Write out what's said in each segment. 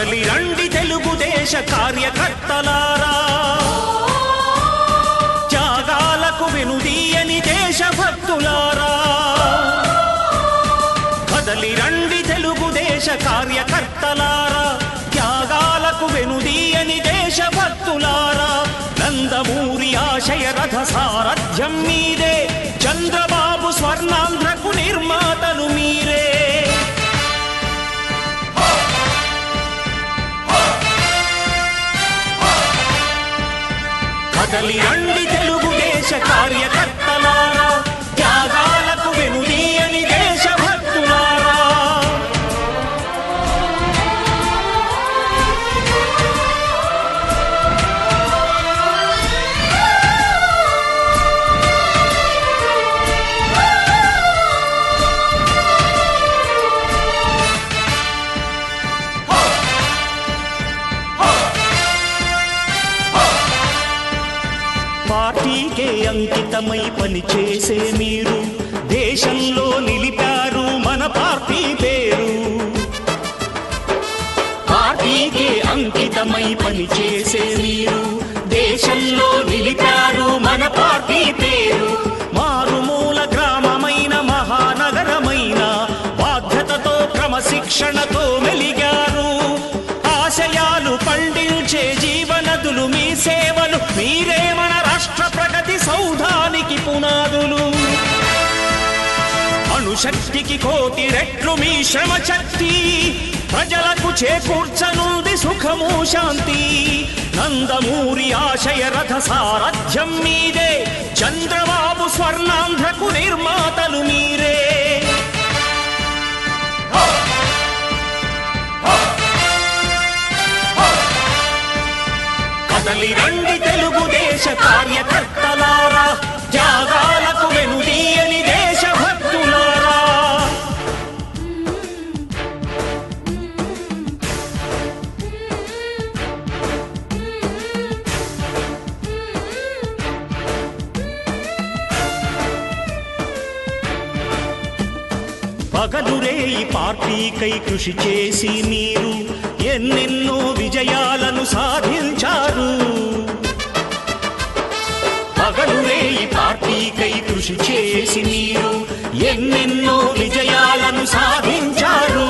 కదలి రండి తెలుగుదేశ కార్యకర్తలారా, త్యాగాలకు వెనుదీయని దేశభక్తులారా. కదలి రండి తెలుగుదేశ కార్యకర్తలారా, త్యాగాలకు వెనుదీయని దేశభక్తులారా. నందమూరి ఆశయ రథ సారథ్యం మీదే, చంద్రబాబు స్వర్ణాంధ్రకు నిర్మాతలు మీరే. కదలి రండి తెలుగుదేశ కార్యకర్తలారా, త్యాగాలకు వెనుదీయని దేశభక్తులారా. పార్టీకే అంకితమై పనిచేసే మీరు దేశంలో నిలిపారు మన పార్టీ పేరు. పార్టీకే అంకితమై పనిచేసే మీరు దేశంలో నిలిపారు మన పార్టీ పేరు. మారుమూల గ్రామమైన మహానగరమైన బాధ్యతతో క్రమశిక్షణతో మెలిగారు. ఆశయాలు పండించే జీవనదులు మీ సేవలు, మీరే మన రాష్ట్ర ప్రగతి సౌధానికి పునాదులు. అణుశక్తికి కోటి రెట్లు మీ శ్రమ శక్తి, ప్రజలకు చేకూర్చనుంది సుఖము శాంతి. నందమూరి ఆశయ రథ సారథ్యం మీదే, చంద్రబాబు స్వర్ణాంధ్రకు నిర్మాతలు మీరే. కదలి రండి తెలుగుదేశ కార్యకర్తలారా, త్యాగాలకు వెనుదీయని దేశభక్తులారా. పగలురే ఈ పార్టీకై కృషి చేసి మీరు ఎన్నెన్నో విజయాలను సాధించారు. పగలురే ఈ పార్టీకై కృషి చేసి మీరు ఎన్నెన్నో విజయాలను సాధించారు.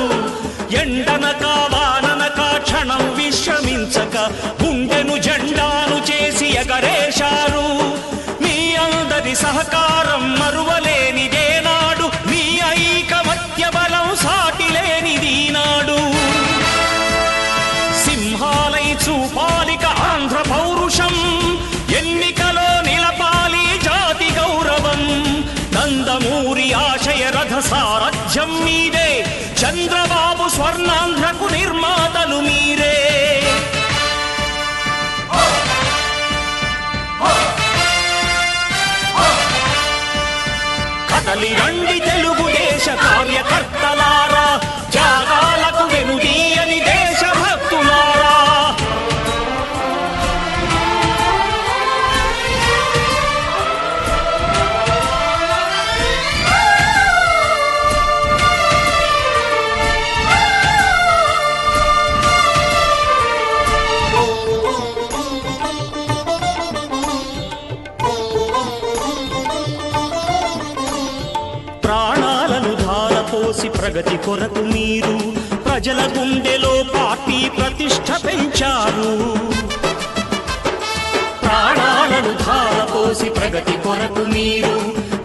ఎండనక వాననక క్షణం విశ్రమించక గుండెను జెండాను చేసి ఎగరేశారు. మీ అందరి సహకారం మరువలేనిదే నాడు, మీ ఐకమత్య బలం సాటిలేనిది నాడు. సింహాలై చూపాలిక ఆంధ్ర పౌరుషం, ఎన్నికలో నిలపాలి జాతి గౌరవం. నందమూరి ఆశయ రథ సారథ్యం మీదే, చంద్రబాబు స్వర్ణాంధ్రకు నిర్మాతలు మీరే. కదలి రండి తెలుగుదేశ కార్యకర్తలారా, త్యాగాలకు వెనుదీయని దేశభక్తులారా. ప్రాణాలను ధారపోసి ప్రగతి కొరకు మీరు ప్రజల గుండెలో పార్టీ ప్రతిష్ఠ పెంచారు. ప్రాణాలను ధారపోసి ప్రగతి కొరకు మీరు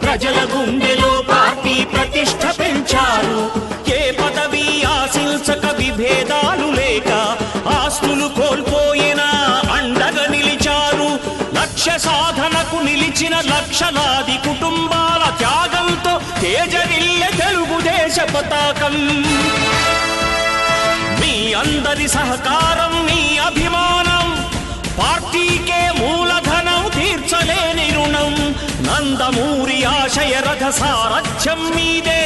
ప్రజల గుండెలో పార్టీ ప్రతిష్ఠ పెంచారు. ఏ పదవి ఆశించక విభేదాలు లేక ఆస్తులు కోల్పోయినా అండగా నిలిచారు. లక్ష్య సాధనకు నిలిచిన లక్షలాది కుటుంబాల త్యాగంతో తేజరిల్లె తెలుగుదేశ పతాకం. మీ అందరి సహకారం, మీ అభిమానం, పార్టీకే మూలధనం తీర్చలేని రుణం. నందమూరి ఆశయ రథ సారథ్యం మీదే,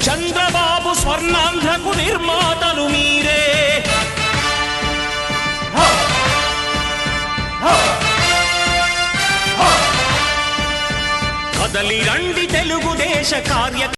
చంద్రబాబు స్వర్ణాంధ్రకు నిర్మాతలు మీరే. కదలి రండి తెలుగుదేశ కార్య